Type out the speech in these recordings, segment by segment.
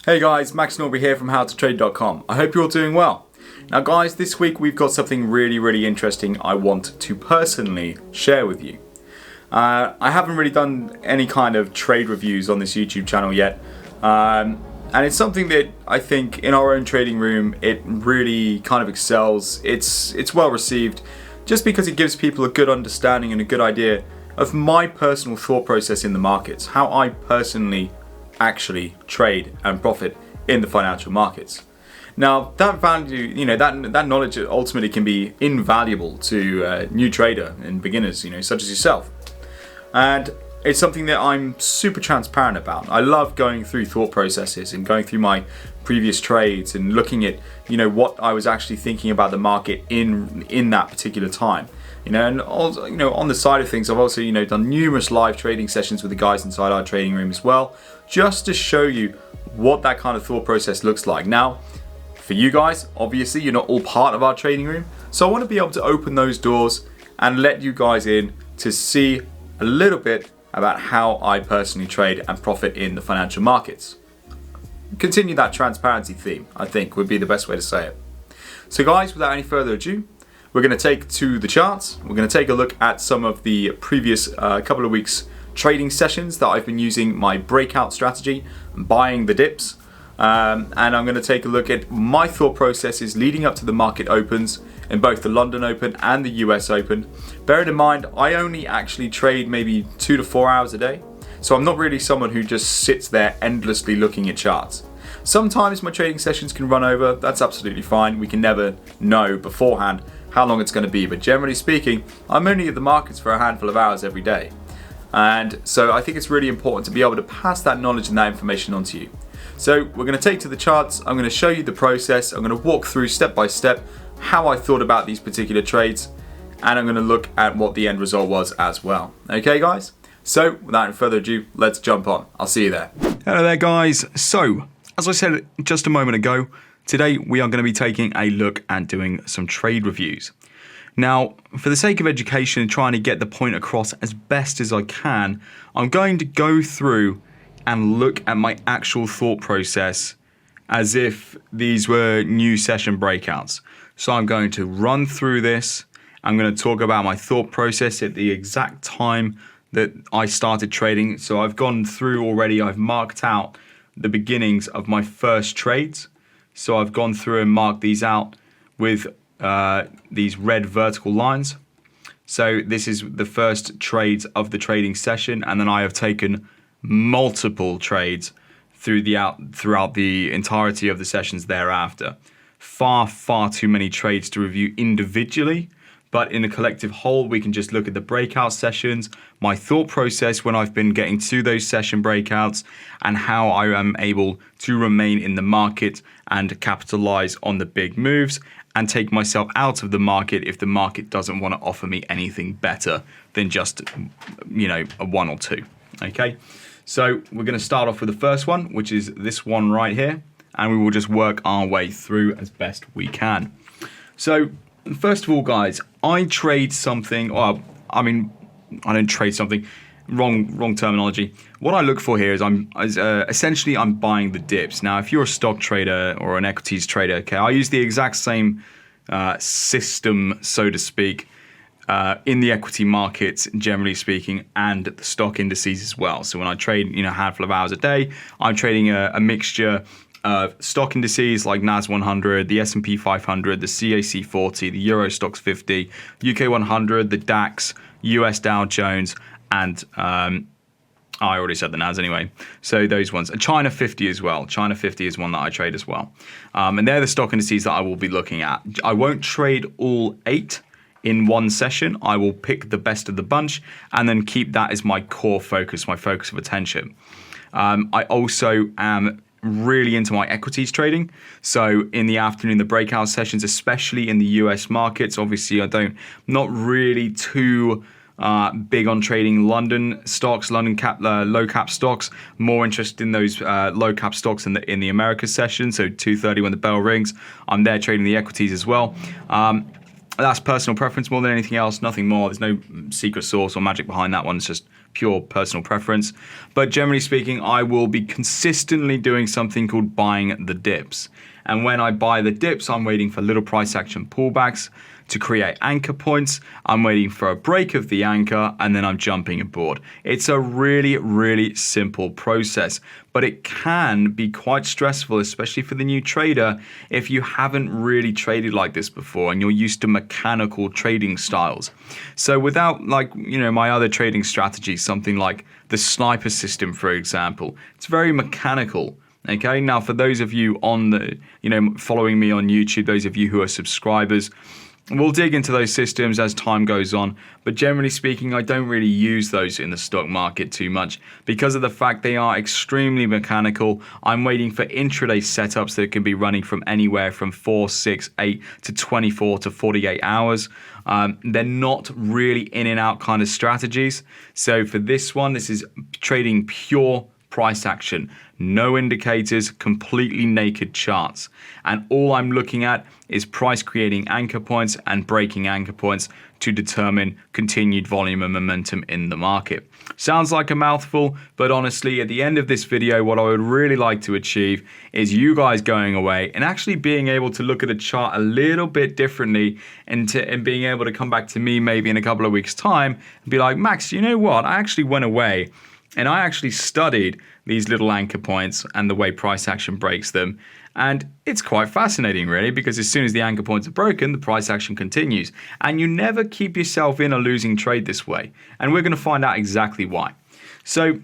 Hey guys, Max Norbury here from howtotrade.com. I hope you're all doing well. Now guys, this week we've got something really interesting I want to personally share with you. I haven't really done any kind of trade reviews on this YouTube channel yet. And it's something that I think in our own trading room, it really kind of excels. It's well received just because it gives people a good understanding and a good idea of my personal thought process in the markets, how I personally actually trade and profit in the financial markets. Now that value, that knowledge ultimately can be invaluable to a new trader and beginners, such as yourself. And it's something that I'm super transparent about. I love going through thought processes and going through my previous trades and looking at, what I was actually thinking about the market in that particular time. And also, on the side of things, I've also, done numerous live trading sessions with the guys inside our trading room as well, just to show you what that kind of thought process looks like. Now, for you guys, obviously, you're not all part of our trading room, so I want to be able to open those doors and let you guys in to see a little bit about how I personally trade and profit in the financial markets. Continue that transparency theme, I think, would be the best way to say it. So guys, without any further ado, we're going to take to the charts. We're going to take a look at some of the previous couple of weeks trading sessions that I've been using my breakout strategy, buying the dips. And I'm going to take a look at my thought processes leading up to the market opens in both the London Open and the US Open. Bearing in mind, I only actually trade maybe 2 to 4 hours a day. So I'm not really someone who just sits there endlessly looking at charts. Sometimes my trading sessions can run over. That's absolutely fine. We can never know beforehand how long it's going to be, but generally speaking, I'm only at the markets for a handful of hours every day. And so I think it's really important to be able to pass that knowledge and that information on to you. So we're going to take to the charts, I'm going to show you the process, I'm going to walk through step by step how I thought about these particular trades, and I'm going to look at what the end result was as well. Okay guys? So without any further ado, let's jump on. I'll see you there. Hello there guys. So, as I said just a moment ago, today we are going to be taking a look and doing some trade reviews. Now, for the sake of education and trying to get the point across as best as I can, I'm going to go through and look at my actual thought process as if these were new session breakouts. So I'm going to run through this. I'm going to talk about my thought process at the exact time that I started trading. So I've gone through already, I've marked out the beginnings of my first trades. So I've gone through and marked these out with these red vertical lines. So this is the first trades of the trading session, and then I have taken multiple trades throughout the entirety of the sessions thereafter. Far too many trades to review individually, but in a collective whole, we can just look at the breakout sessions, my thought process when I've been getting to those session breakouts, and how I am able to remain in the market and capitalize on the big moves and take myself out of the market if the market doesn't want to offer me anything better than just, a 1 or 2. Okay, so we're going to start off with the first one, which is this one right here, and we will just work our way through as best we can. So first of all, guys, I trade something, I don't trade something, wrong terminology. What I look for here is essentially I'm buying the dips. Now, if you're a stock trader or an equities trader, okay, I use the exact same system, so to speak, in the equity markets, generally speaking, and the stock indices as well. So when I trade, a handful of hours a day, I'm trading a mixture of stock indices like NAS 100, the S&P 500, the CAC 40, the Euro Stoxx 50, UK 100, the DAX, US Dow Jones, and I already said the NAS anyway. So those ones. And China 50 as well. China 50 is one that I trade as well. And they're the stock indices that I will be looking at. I won't trade all 8 in one session. I will pick the best of the bunch and then keep that as my core focus, my focus of attention. I also am really into my equities trading. So in the afternoon, the breakout sessions, especially in the US markets, obviously not really too big on trading London stocks, low cap stocks. More interested in those low cap stocks in the Americas session. So 2:30 when the bell rings, I'm there trading the equities as well. That's personal preference more than anything else, nothing more. There's no secret sauce or magic behind that one. It's just pure personal preference. But generally speaking, I will be consistently doing something called buying the dips. And when I buy the dips, I'm waiting for little price action pullbacks to create anchor points. I'm waiting for a break of the anchor, and then I'm jumping aboard. It's a really, really simple process, but it can be quite stressful, especially for the new trader, if you haven't really traded like this before and you're used to mechanical trading styles. So without, like, my other trading strategies, something like the sniper system, for example, it's very mechanical. Okay, now for those of you on the, following me on YouTube, those of you who are subscribers, we'll dig into those systems as time goes on, but generally speaking, I don't really use those in the stock market too much because of the fact they are extremely mechanical. I'm waiting for intraday setups that can be running from anywhere from 4, 6, 8 to 24 to 48 hours. They're not really in and out kind of strategies. So for this one, this is trading pure price action, no indicators, completely naked charts. And all I'm looking at is price creating anchor points and breaking anchor points to determine continued volume and momentum in the market. Sounds like a mouthful, but honestly, at the end of this video, what I would really like to achieve is you guys going away and actually being able to look at a chart a little bit differently and being able to come back to me maybe in a couple of weeks' time and be like, Max, you know what? I actually went away and I actually studied these little anchor points and the way price action breaks them. And it's quite fascinating, really, because as soon as the anchor points are broken, the price action continues. And you never keep yourself in a losing trade this way. And we're going to find out exactly why. So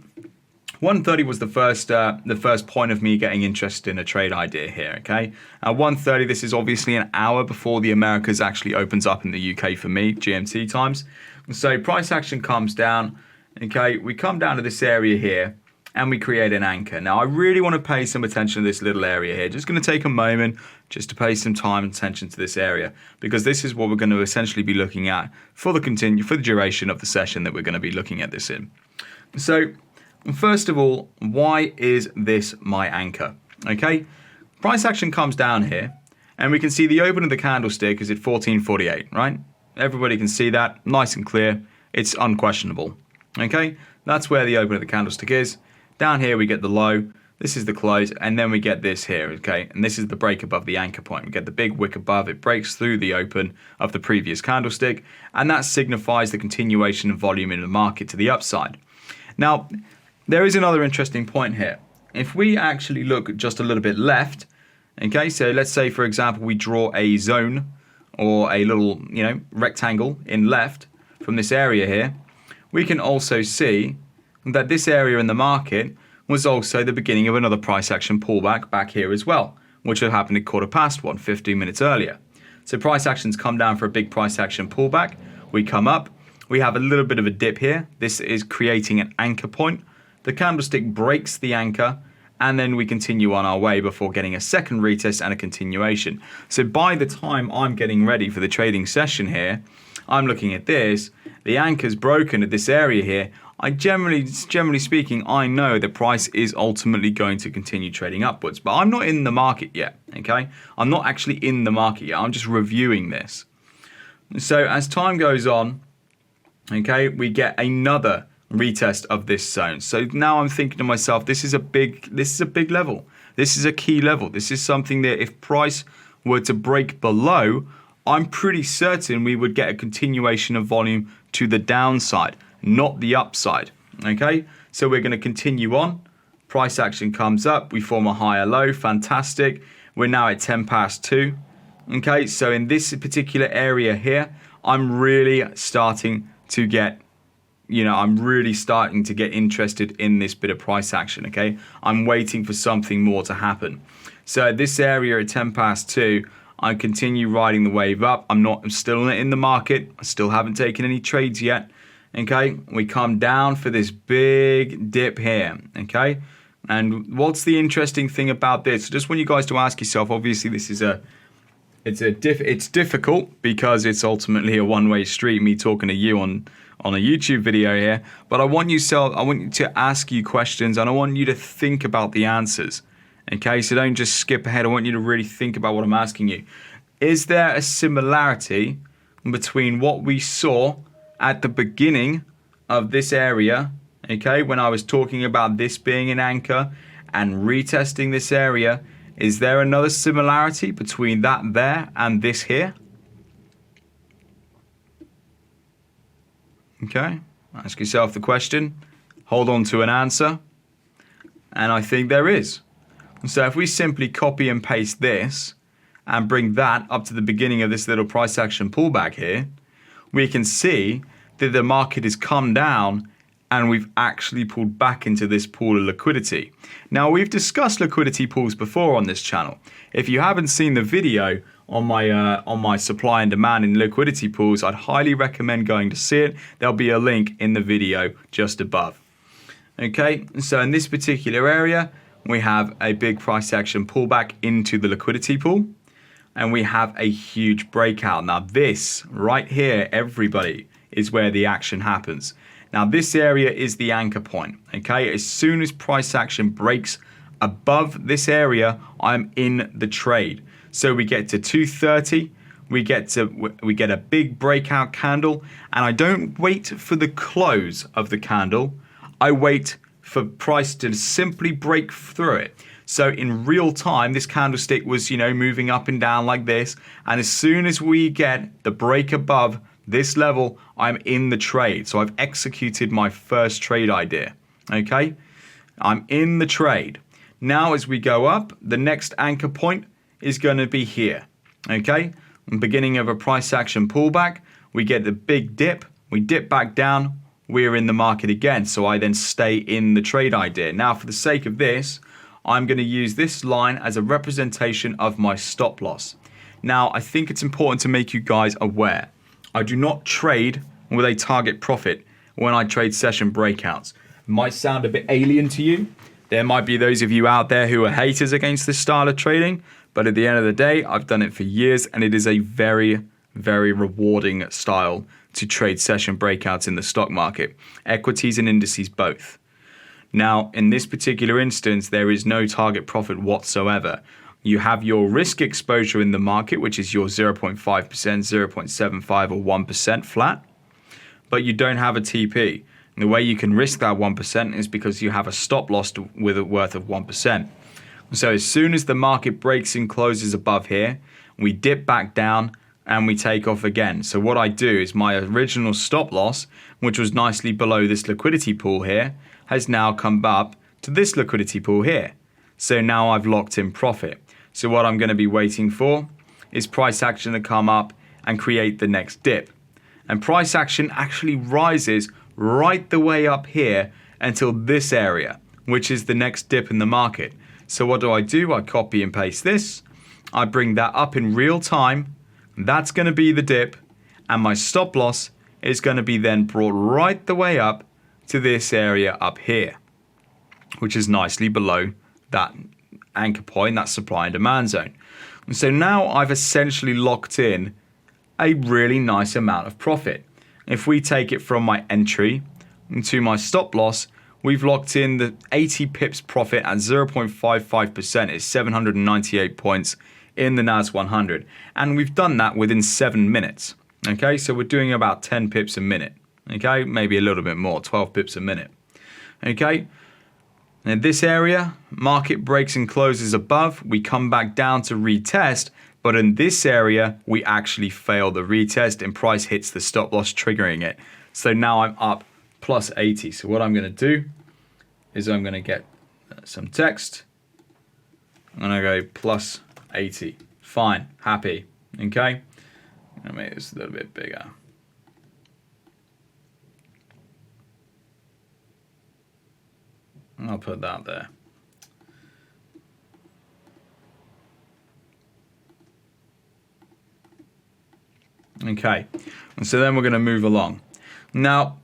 1:30 was the first point of me getting interested in a trade idea here, okay? At 1:30, this is obviously an hour before the Americas actually opens up in the UK for me, GMT times. So price action comes down. Okay, we come down to this area here and we create an anchor. Now, I really want to pay some attention to this little area here. Just going to take a moment just to pay some time and attention to this area because this is what we're going to essentially be looking at for the duration of the session that we're going to be looking at this in. So, first of all, why is this my anchor? Okay, price action comes down here and we can see the open of the candlestick is at 1448, right? Everybody can see that, nice and clear. It's unquestionable. Okay, that's where the open of the candlestick is. Down here we get the low, this is the close, and then we get this here, okay? And this is the break above the anchor point. We get the big wick above, it breaks through the open of the previous candlestick, and that signifies the continuation of volume in the market to the upside. Now, there is another interesting point here. If we actually look just a little bit left, okay, so let's say, for example, we draw a zone or a little, rectangle in left from this area here, we can also see that this area in the market was also the beginning of another price action pullback back here as well, which had happened at 1:15, 15 minutes earlier. So price actions come down for a big price action pullback. We come up, we have a little bit of a dip here. This is creating an anchor point. The candlestick breaks the anchor, and then we continue on our way before getting a second retest and a continuation. So by the time I'm getting ready for the trading session here, I'm looking at this, the anchor's broken at this area here. I generally speaking, I know the price is ultimately going to continue trading upwards, but I'm not in the market yet, okay? I'm not actually in the market yet, I'm just reviewing this. So as time goes on, okay, we get another retest of this zone. So now I'm thinking to myself, this is a big level. This is a key level. This is something that if price were to break below, I'm pretty certain we would get a continuation of volume to the downside, not the upside. Okay, so we're going to continue on. Price action comes up. We form a higher low. Fantastic. We're now at 2:10. Okay, so in this particular area here, I'm really starting to get interested in this bit of price action. Okay, I'm waiting for something more to happen. So this area at 2:10. I continue riding the wave up. I'm still not in the market. I still haven't taken any trades yet. Okay, we come down for this big dip here. Okay, and what's the interesting thing about this? I just want you guys to ask yourself. Obviously, this is it's difficult because it's ultimately a one-way street. Me talking to you on a YouTube video here, but I want you to ask you questions and I want you to think about the answers. Okay, so don't just skip ahead. I want you to really think about what I'm asking you. Is there a similarity between what we saw at the beginning of this area, okay, when I was talking about this being an anchor and retesting this area, is there another similarity between that there and this here? Okay, ask yourself the question, hold on to an answer, and I think there is. So if we simply copy and paste this and bring that up to the beginning of this little price action pullback here, we can see that the market has come down and we've actually pulled back into this pool of liquidity. Now, we've discussed liquidity pools before on this channel. If you haven't seen the video on my supply and demand in liquidity pools, I'd highly recommend going to see it. There'll be a link in the video just above. Okay, so in this particular area, we have a big price action pullback into the liquidity pool, and we have a huge breakout. Now this right here, everybody, is where the action happens. Now this area is the anchor point, okay? As soon as price action breaks above this area, I'm in the trade. So we get to 230, we get a big breakout candle, and I don't wait for the close of the candle. I wait for price to simply break through it. So in real time, this candlestick was, moving up and down like this. And as soon as we get the break above this level, I'm in the trade. So I've executed my first trade idea. Okay, I'm in the trade. Now, as we go up, the next anchor point is going to be here. Okay, beginning of a price action pullback, we get the big dip, we dip back down, we're in the market again. So I then stay in the trade idea. Now, for the sake of this, I'm going to use this line as a representation of my stop loss. Now, I think it's important to make you guys aware. I do not trade with a target profit when I trade session breakouts. It might sound a bit alien to you. There might be those of you out there who are haters against this style of trading, but at the end of the day, I've done it for years, and it is a very, very rewarding style to trade session breakouts in the stock market, equities and indices both. Now, in this particular instance, there is no target profit whatsoever. You have your risk exposure in the market, which is your 0.5%, 0.75 or 1% flat, but you don't have a TP. And the way you can risk that 1% is because you have a stop loss with a worth of 1%. So as soon as the market breaks and closes above here, we dip back down and we take off again. So what I do is my original stop loss, which was nicely below this liquidity pool here, has now come up to this liquidity pool here. So now I've locked in profit. So what I'm going to be waiting for is price action to come up and create the next dip. And price action actually rises right the way up here until this area, which is the next dip in the market. So what do? I copy and paste this. I bring that up in real time. That's going to be the dip. And my stop loss is going to be then brought right the way up to this area up here, which is nicely below that anchor point, that supply and demand zone. And so now I've essentially locked in a really nice amount of profit. If we take it from my entry to my stop loss, we've locked in the 80 pips profit at 0.55%. It's 798 points in the NAS 100. And we've done that within 7 minutes. Okay, so we're doing about 10 pips a minute. Okay, maybe a little bit more, 12 pips a minute. Okay, in this area, market breaks and closes above. We come back down to retest, but in this area, we actually fail the retest and price hits the stop loss, triggering it. So now I'm up plus 80. So what I'm going to do is I'm going to get some text. I'm going to go plus 80. Fine, happy. Okay, I'm going to make this a little bit bigger. I'll put that there. Okay, and so then we're going to move along. Now,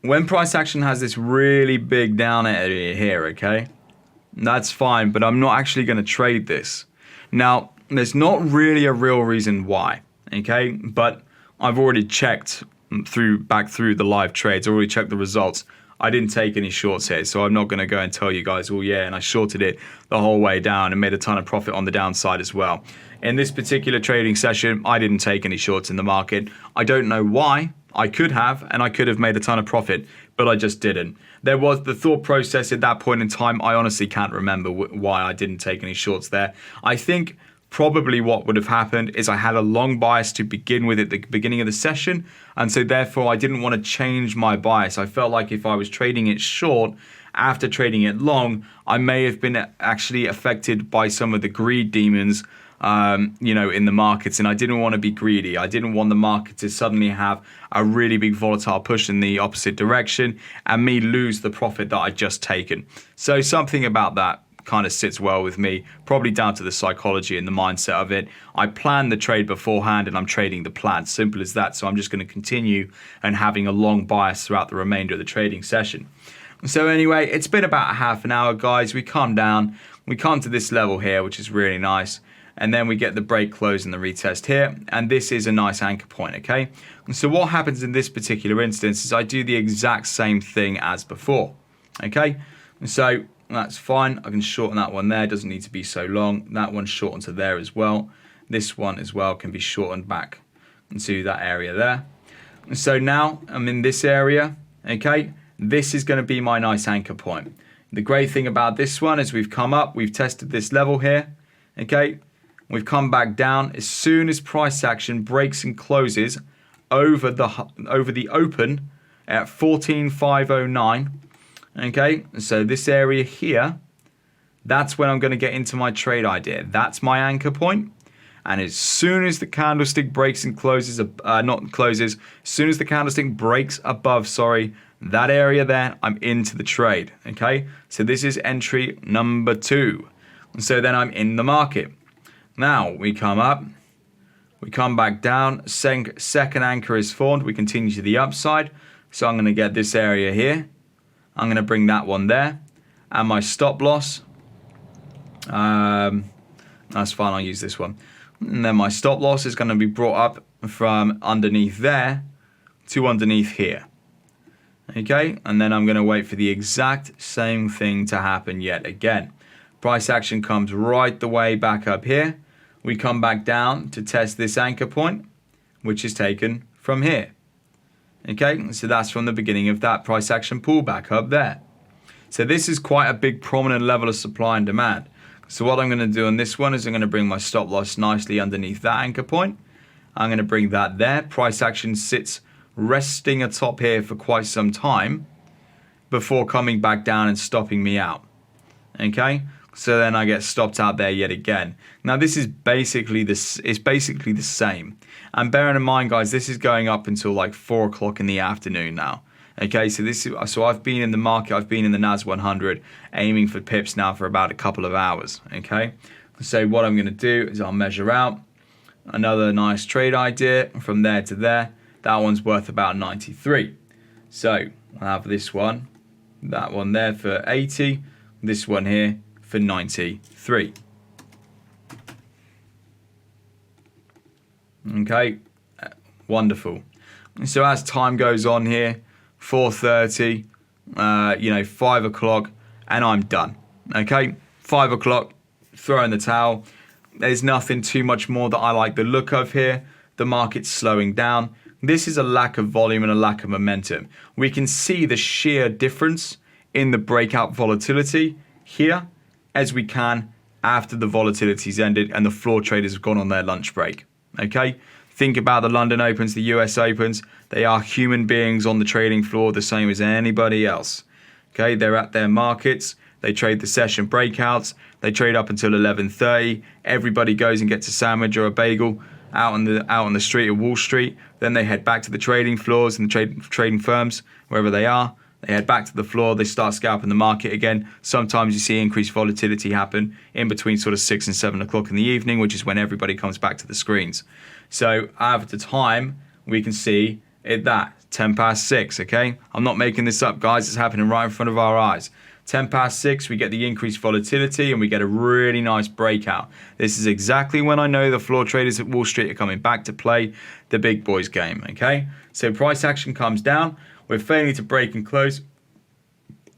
when price action has this really big down area here, okay, that's fine, but I'm not actually going to trade this. Now, there's not really a real reason why, okay, but I've already checked back through the live trades, already checked the results. I didn't take any shorts here, so I'm not going to go and tell you guys, oh yeah, and I shorted it the whole way down and made a ton of profit on the downside as well. In this particular trading session, I didn't take any shorts in the market. I don't know why. I could have, and I could have made a ton of profit, but I just didn't. There was the thought process at that point in time. I honestly can't remember why I didn't take any shorts there. I think probably what would have happened is I had a long bias to begin with at the beginning of the session, and so therefore I didn't want to change my bias. I felt like if I was trading it short after trading it long, I may have been actually affected by some of the greed demons in the markets, and I didn't want to be greedy. I didn't want the market to suddenly have a really big volatile push in the opposite direction and me lose the profit that I'd just taken. So something about that kind of sits well with me, probably down to the psychology and the mindset of it. I planned the trade beforehand and I'm trading the plan. Simple as that. So I'm just going to continue and having a long bias throughout the remainder of the trading session. So anyway, it's been about a half an hour, guys. We come down, we come to this level here, which is really nice. And then we get the break, close, and the retest here. And this is a nice anchor point, okay? And so what happens in this particular instance is I do the exact same thing as before, okay? And so that's fine. I can shorten that one there. It doesn't need to be so long. That one's shortened to there as well. This one as well can be shortened back into that area there. And so now I'm in this area, okay? This is going to be my nice anchor point. The great thing about this one is we've come up, we've tested this level here, okay? We've come back down. As soon as price action breaks and closes over the open at 14,509, okay, so this area here, that's when I'm going to get into my trade idea. That's my anchor point. And as soon as the candlestick breaks and closes, as soon as the candlestick breaks above, that area there, I'm into the trade, okay? So this is entry number 2. And so then I'm in the market. Now we come up, we come back down, second anchor is formed, we continue to the upside. So I'm going to get this area here. I'm going to bring that one there. And my stop loss, that's fine, I'll use this one. And then my stop loss is going to be brought up from underneath there to underneath here. Okay, and then I'm going to wait for the exact same thing to happen yet again. Price action comes right the way back up here. We come back down to test this anchor point, which is taken from here. Okay, so that's from the beginning of that price action pullback up there. So this is quite a big prominent level of supply and demand. So what I'm going to do on this one is I'm going to bring my stop loss nicely underneath that anchor point. I'm going to bring that there. Price action sits resting atop here for quite some time before coming back down and stopping me out. Okay, so then I get stopped out there yet again. Now this is basically this. It's basically the same. And bearing in mind, guys, this is going up until like 4 o'clock in the afternoon now. Okay, so I've been in the market. I've been in the NAS 100, aiming for pips now for about a couple of hours. Okay, so what I'm going to do is I'll measure out another nice trade idea from there to there. That one's worth about 93. So I'll have this one, that one there for 80, this one here for 93. Okay, wonderful. So as time goes on here, 4:30, 5 o'clock, and I'm done. Okay, 5 o'clock, throw in the towel. There's nothing too much more that I like the look of here. The market's slowing down. This is a lack of volume and a lack of momentum. We can see the sheer difference in the breakout volatility here as we can after the volatility's ended and the floor traders have gone on their lunch break. Okay? Think about the London Opens, the US Opens. They are human beings on the trading floor the same as anybody else. Okay? They're at their markets. They trade the session breakouts. They trade up until 11:30. Everybody goes and gets a sandwich or a bagel out on the street of Wall Street. Then they head back to the trading floors and the trading firms, wherever they are. They head back to the floor. They start scalping the market again. Sometimes you see increased volatility happen in between sort of 6 and 7 o'clock in the evening, which is when everybody comes back to the screens. So at the time, we can see it that 10 past 6, okay? I'm not making this up, guys. It's happening right in front of our eyes. 10 past 6, we get the increased volatility and we get a really nice breakout. This is exactly when I know the floor traders at Wall Street are coming back to play the big boys game, okay? So price action comes down. We're failing to break and close.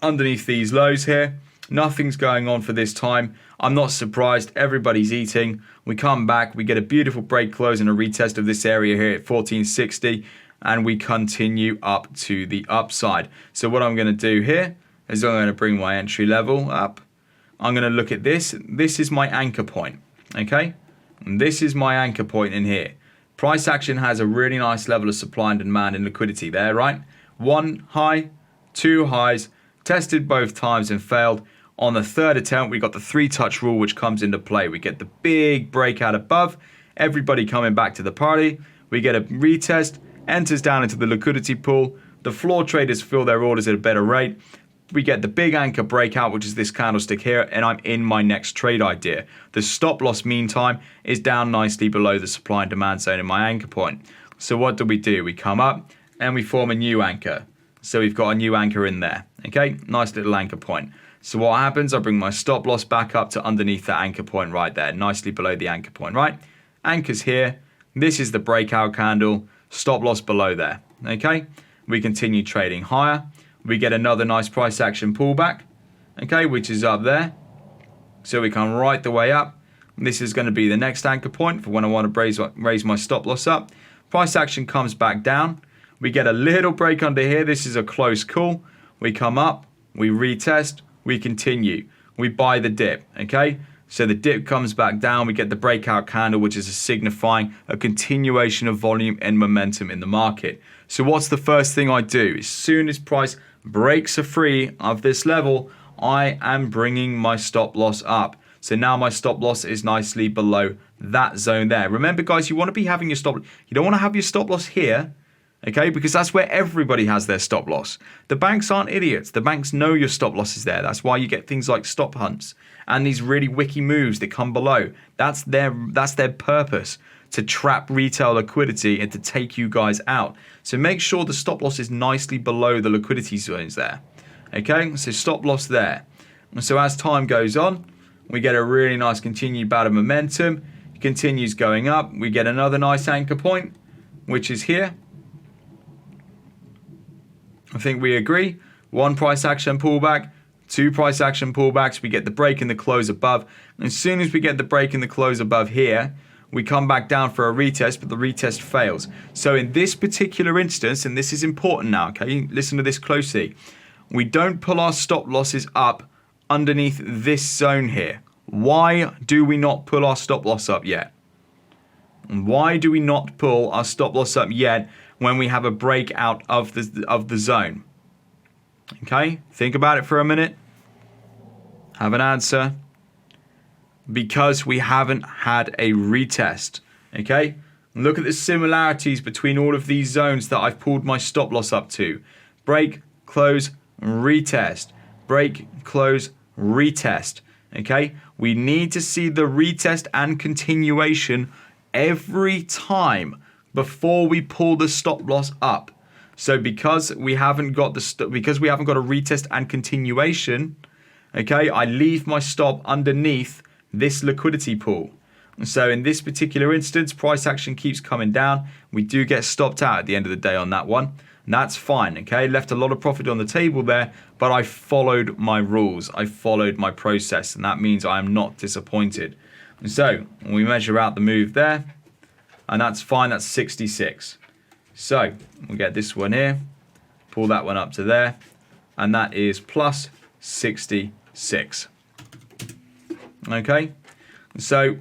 underneath these lows here. Nothing's going on for this time. I'm not surprised. Everybody's eating. We come back. We get a beautiful break close and a retest of this area here at 1460. And we continue up to the upside. So what I'm going to do here is I'm going to bring my entry level up. I'm going to look at this. This is my anchor point. Okay. And this is my anchor point in here. Price action has a really nice level of supply and demand and liquidity there, right? One high, two highs, tested both times and failed. On the third attempt, we got the 3-touch rule, which comes into play. We get the big breakout above, everybody coming back to the party. We get a retest, enters down into the liquidity pool. The floor traders fill their orders at a better rate. We get the big anchor breakout, which is this candlestick here, and I'm in my next trade idea. The stop loss, meantime, is down nicely below the supply and demand zone in my anchor point. So what do? We come up and we form a new anchor. So we've got a new anchor in there. Okay, nice little anchor point. So what happens, I bring my stop loss back up to underneath that anchor point right there, nicely below the anchor point, right? Anchor's here. This is the breakout candle. Stop loss below there. Okay, we continue trading higher. We get another nice price action pullback, okay, which is up there. So we come right the way up. This is going to be the next anchor point for when I want to raise my stop loss up. Price action comes back down. We get a little break under here. This is a close call. We come up, we retest, we continue. We buy the dip, okay? So the dip comes back down. We get the breakout candle, which is signifying a continuation of volume and momentum in the market. So what's the first thing I do? As soon as price breaks free of this level, I am bringing my stop loss up. So now my stop loss is nicely below that zone there. Remember, guys, you want to be having your stop. You don't want to have your stop loss here. Okay, because that's where everybody has their stop loss. The banks aren't idiots. The banks know your stop loss is there. That's why you get things like stop hunts and these really wicky moves that come below. That's their purpose, to trap retail liquidity and to take you guys out. So make sure the stop loss is nicely below the liquidity zones there. Okay, so stop loss there. And so as time goes on, we get a really nice continued bout of momentum. It continues going up. We get another nice anchor point, which is here. I think we agree. One price action pullback, two price action pullbacks. We get the break and the close above. And as soon as we get the break and the close above here, we come back down for a retest, but the retest fails. So in this particular instance, and this is important now, okay, listen to this closely. We don't pull our stop losses up underneath this zone here. Why do we not pull our stop loss up yet? And why do we not pull our stop loss up yet when we have a breakout of the zone? Okay, think about it for a minute. Have an answer. Because we haven't had a retest. Okay, look at the similarities between all of these zones that I've pulled my stop loss up to. Break, close, retest. Break, close, retest. Okay, we need to see the retest and continuation every time before we pull the stop loss up. So because we haven't got a retest and continuation, okay, I leave my stop underneath this liquidity pool. So in this particular instance, price action keeps coming down. We do get stopped out at the end of the day on that one. And that's fine, okay? Left a lot of profit on the table there, but I followed my rules. I followed my process, and that means I am not disappointed. And so we measure out the move there, and that's fine. That's 66. So we'll get this one here, pull that one up to there, and that is plus 66. Okay, so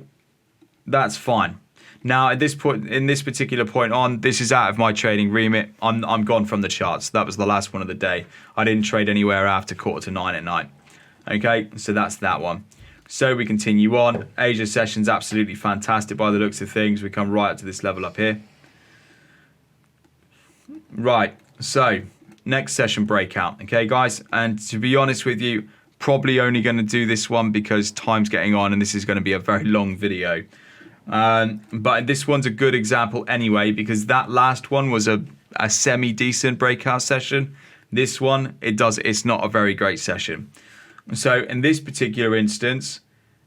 that's fine. Now at this point, in this particular point on, this is out of my trading remit. I'm gone from the charts. That was the last one of the day. I didn't trade anywhere after 8:45 at night. Okay, so that's that one. So we continue on. Asia session's absolutely fantastic by the looks of things. We come right up to this level up here. Right, so next session breakout. Okay, guys, and to be honest with you, probably only going to do this one because time's getting on and this is going to be a very long video. But this one's a good example anyway, because that last one was a semi-decent breakout session. This one, it's not a very great session. So in this particular instance,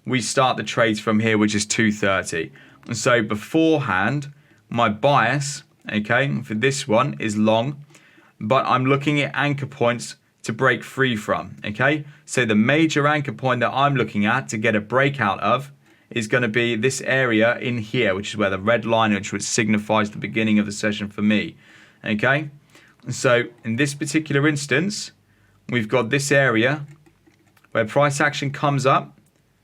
we start the trades from here, which is 230. And so beforehand, my bias, okay, for this one is long, but I'm looking at anchor points to break free from, okay? So the major anchor point that I'm looking at to get a breakout of is going to be this area in here, which is where the red line, which signifies the beginning of the session for me, okay? So in this particular instance, we've got this area where price action comes up,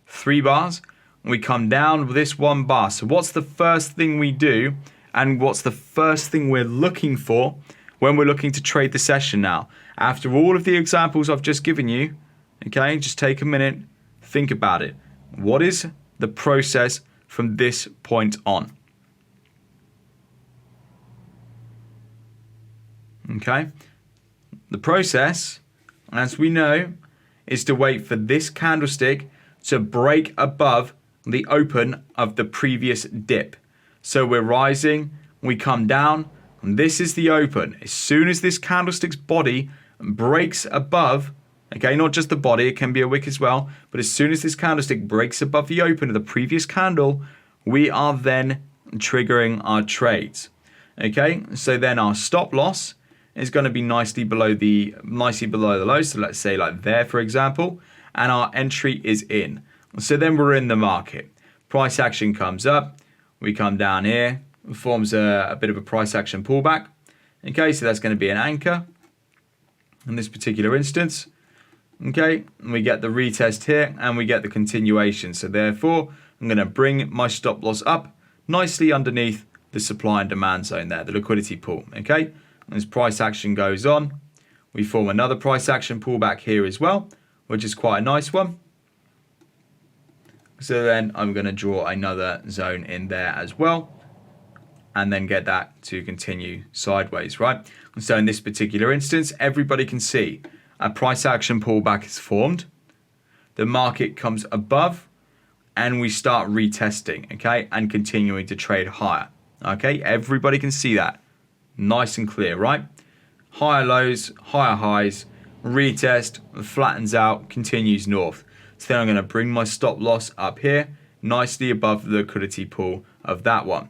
3 bars, and we come down with this 1 bar. So what's the first thing we do, and what's the first thing we're looking for when we're looking to trade the session now? After all of the examples I've just given you, okay, just take a minute, think about it. What is the process from this point on? Okay, the process, as we know, is to wait for this candlestick to break above the open of the previous dip. So we're rising, we come down, and this is the open. As soon as this candlestick's body breaks above, okay, not just the body, it can be a wick as well, but as soon as this candlestick breaks above the open of the previous candle, we are then triggering our trades. Okay, so then our stop loss is going to be nicely below the low. So let's say like there, for example, and our entry is in. So then we're in the market. Price action comes up, we come down here, forms a bit of a price action pullback. Okay, so that's going to be an anchor in this particular instance. Okay, and we get the retest here and we get the continuation. So therefore, I'm going to bring my stop loss up nicely underneath the supply and demand zone there, the liquidity pool. Okay, as price action goes on, we form another price action pullback here as well, which is quite a nice one. So then I'm going to draw another zone in there as well, and then get that to continue sideways, right? So in this particular instance, everybody can see a price action pullback is formed. The market comes above, and we start retesting, okay, and continuing to trade higher. Okay, everybody can see that. Nice and clear, right? Higher lows, higher highs, retest, flattens out, continues north. So then I'm going to bring my stop loss up here, nicely above the liquidity pool of that one.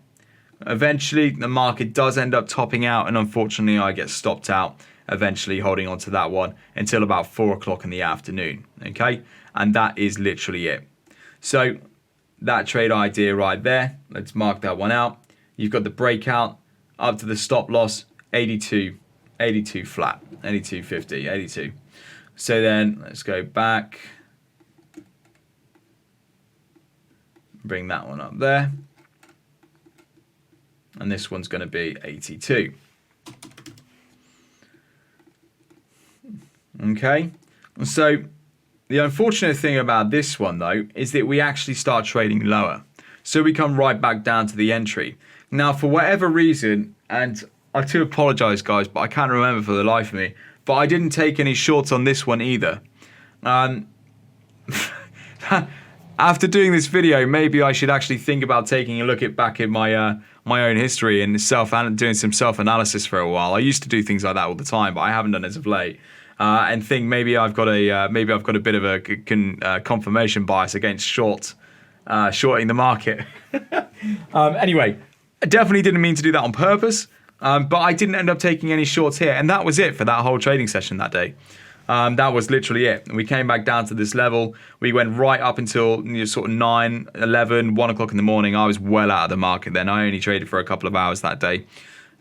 Eventually, the market does end up topping out, and unfortunately, I get stopped out, eventually holding on to that one until about 4 o'clock in the afternoon, okay? And that is literally it. So that trade idea right there, let's mark that one out. You've got the breakout up to the stop loss, 82 flat, 82.50, 82. So then let's go back, bring that one up there, and this one's going to be 82. Okay, so the unfortunate thing about this one though is that we actually start trading lower, so we come right back down to the entry. Now, for whatever reason, and I do apologize, guys, but I can't remember for the life of me, but I didn't take any shorts on this one either. After doing this video, maybe I should actually think about taking a look back at my my own history and doing some self-analysis for a while. I used to do things like that all the time, but I haven't done as of late. And think maybe I've got a bit of a confirmation bias against shorting the market. Anyway, I definitely didn't mean to do that on purpose, but I didn't end up taking any shorts here, and that was it for that whole trading session that day. That was literally it. We came back down to this level. We went right up until sort of 9, 11, 1 o'clock in the morning. I was well out of the market then. I only traded for a couple of hours that day,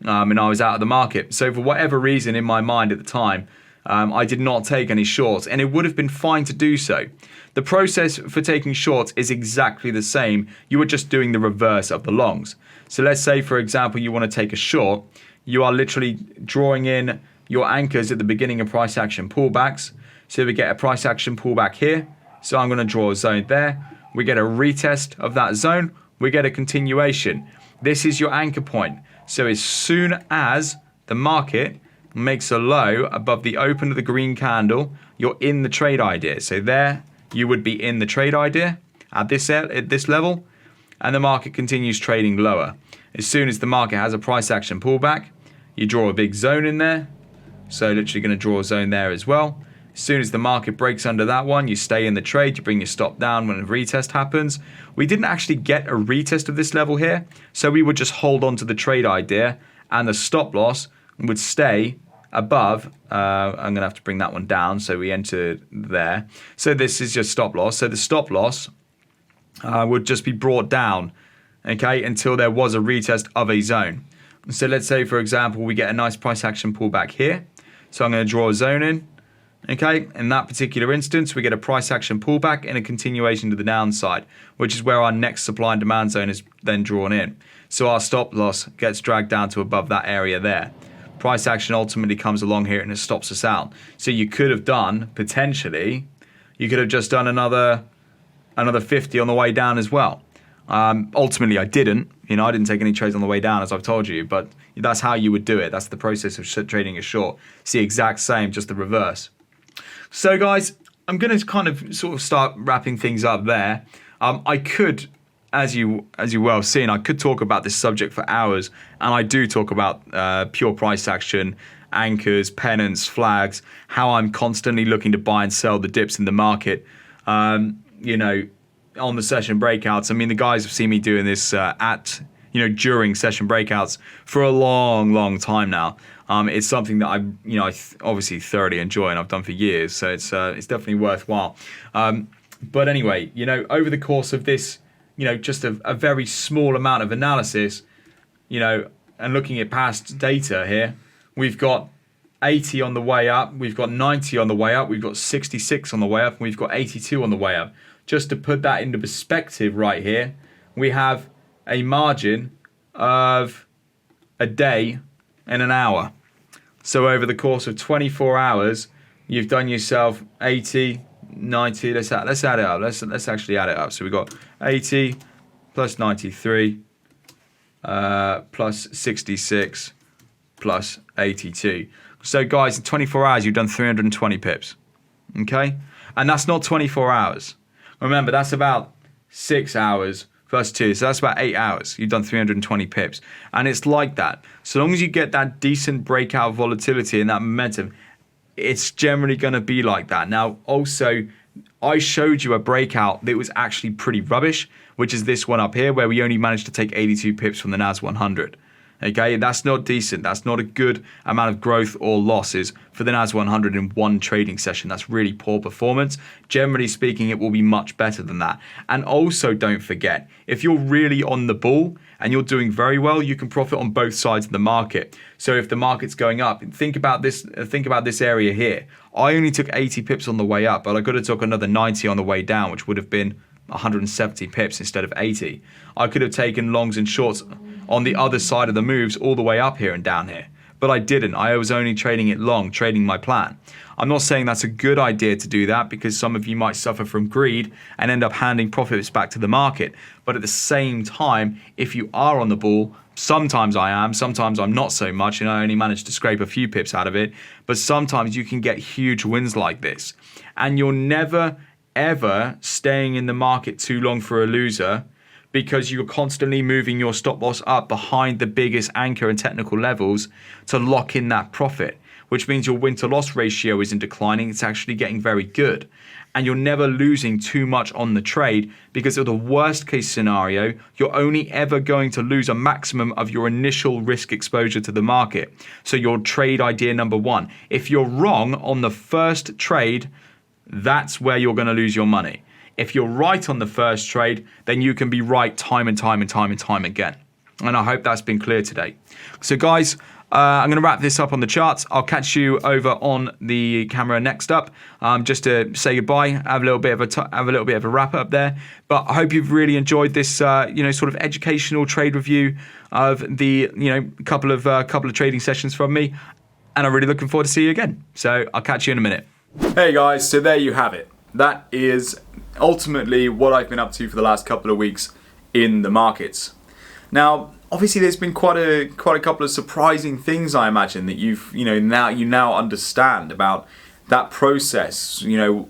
and I was out of the market. So for whatever reason in my mind at the time, I did not take any shorts, and it would have been fine to do so. The process for taking shorts is exactly the same. You are just doing the reverse of the longs. So let's say, for example, you want to take a short. You are literally drawing in your anchors at the beginning of price action pullbacks. So we get a price action pullback here. So I'm going to draw a zone there. We get a retest of that zone. We get a continuation. This is your anchor point. So as soon as the market makes a low above the open of the green candle, you're in the trade idea. So there you would be in the trade idea at this level, and the market continues trading lower. As soon as the market has a price action pullback, you draw a big zone in there. So literally going to draw a zone there as well. As soon as the market breaks under that one, you stay in the trade, you bring your stop down when a retest happens. We didn't actually get a retest of this level here, so we would just hold on to the trade idea, and the stop loss would stay above, I'm going to have to bring that one down. So we enter there. So this is just stop loss. So the stop loss would just be brought down, okay, until there was a retest of a zone. So let's say, for example, we get a nice price action pullback here. So I'm going to draw a zone in. Okay, in that particular instance, we get a price action pullback and a continuation to the downside, which is where our next supply and demand zone is then drawn in. So our stop loss gets dragged down to above that area there. Price action ultimately comes along here and it stops us out. So you could have done, potentially, you could have just done another 50 on the way down as well. Ultimately, I didn't. I didn't take any trades on the way down, as I've told you, but that's how you would do it. That's the process of trading a short. It's the exact same, just the reverse. So guys, I'm going to kind of sort of start wrapping things up there. I could, as you well have seen, I could talk about this subject for hours, and I do talk about pure price action, anchors, pennants, flags, how I'm constantly looking to buy and sell the dips in the market, on the session breakouts. I mean, the guys have seen me doing this during session breakouts for a long time now. It's something that I obviously thoroughly enjoy and I've done for years, so it's definitely worthwhile. But anyway, over the course of this, just a very small amount of analysis, and looking at past data here, we've got 80 on the way up, we've got 90 on the way up, we've got 66 on the way up, and we've got 82 on the way up. Just to put that into perspective right here, we have a margin of a day and an hour. So over the course of 24 hours, you've done yourself 80, 90. Let's add it up. Let's actually add it up. So we've got 80 plus 93 plus 66 plus 82. So guys, in 24 hours, you've done 320 pips. Okay? And that's not 24 hours. Remember, that's about 6 hours plus 2. So that's about 8 hours. You've done 320 pips. And it's like that. So long as you get that decent breakout volatility and that momentum, it's generally going to be like that. Now, also, I showed you a breakout that was actually pretty rubbish, which is this one up here, where we only managed to take 82 pips from the NAS 100. Okay, that's not decent. That's not a good amount of growth or losses for the NAS 100 in one trading session. That's really poor performance. Generally speaking, it will be much better than that. And also, don't forget, if you're really on the ball and you're doing very well, you can profit on both sides of the market. So if the market's going up, think about this area here. I only took 80 pips on the way up, but I could have took another 90 on the way down, which would have been 170 pips instead of 80. I could have taken longs and shorts on the other side of the moves all the way up here and down here, but I didn't. I was only trading it long, trading my plan. I'm not saying that's a good idea to do that, because some of you might suffer from greed and end up handing profits back to the market. But at the same time, if you are on the ball, sometimes I am, sometimes I'm not so much, and I only managed to scrape a few pips out of it, but sometimes you can get huge wins like this. And you're never ever staying in the market too long for a loser, because you're constantly moving your stop loss up behind the biggest anchor and technical levels to lock in that profit, which means your win to loss ratio isn't declining, it's actually getting very good. And you're never losing too much on the trade, because of the worst case scenario, you're only ever going to lose a maximum of your initial risk exposure to the market. So your trade idea number one, if you're wrong on the first trade, that's where you're going to lose your money. If you're right on the first trade, then you can be right time and time again. And I hope that's been clear today. So guys, I'm going to wrap this up on the charts. I'll catch you over on the camera next up. Just to say goodbye, have a little bit of a wrap up there. But I hope you've really enjoyed this, sort of educational trade review of the, couple of trading sessions from me. And I'm really looking forward to see you again. So I'll catch you in a minute. Hey guys, so there you have it. That is ultimately what I've been up to for the last couple of weeks in the markets. Now, obviously, there's been quite a couple of surprising things, I imagine, that you now understand about that process.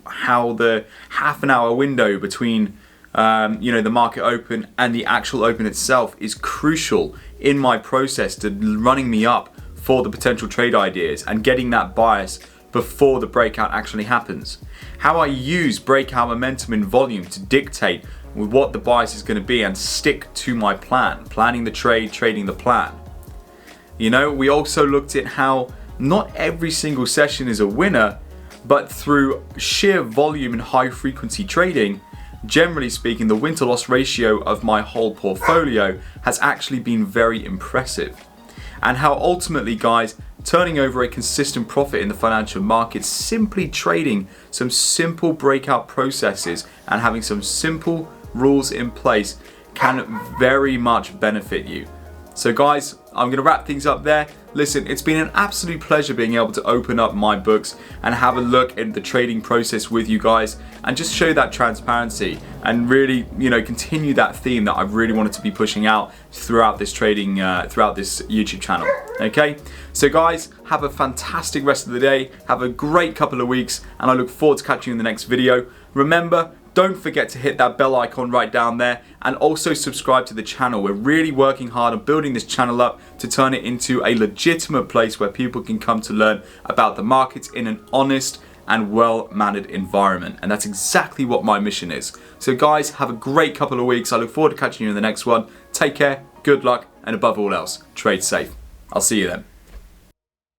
How the half an hour window between the market open and the actual open itself is crucial in my process to running me up for the potential trade ideas and getting that bias before the breakout actually happens. How I use breakout momentum and volume to dictate what the bias is going to be and stick to my plan. Planning the trade, trading the plan. We also looked at how not every single session is a winner, but through sheer volume and high frequency trading, generally speaking, the win-to-loss ratio of my whole portfolio has actually been very impressive. And how ultimately, guys, turning over a consistent profit in the financial markets, simply trading some simple breakout processes and having some simple rules in place can very much benefit you. So guys, I'm going to wrap things up there. Listen, it's been an absolute pleasure being able to open up my books and have a look at the trading process with you guys and just show that transparency and really, continue that theme that I've really wanted to be pushing out throughout this trading, throughout this YouTube channel. Okay, so guys, have a fantastic rest of the day. Have a great couple of weeks, and I look forward to catching you in the next video. Remember, don't forget to hit that bell icon right down there and also subscribe to the channel. We're really working hard on building this channel up to turn it into a legitimate place where people can come to learn about the markets in an honest and well-mannered environment. And that's exactly what my mission is. So guys, have a great couple of weeks. I look forward to catching you in the next one. Take care, good luck, and above all else, trade safe. I'll see you then.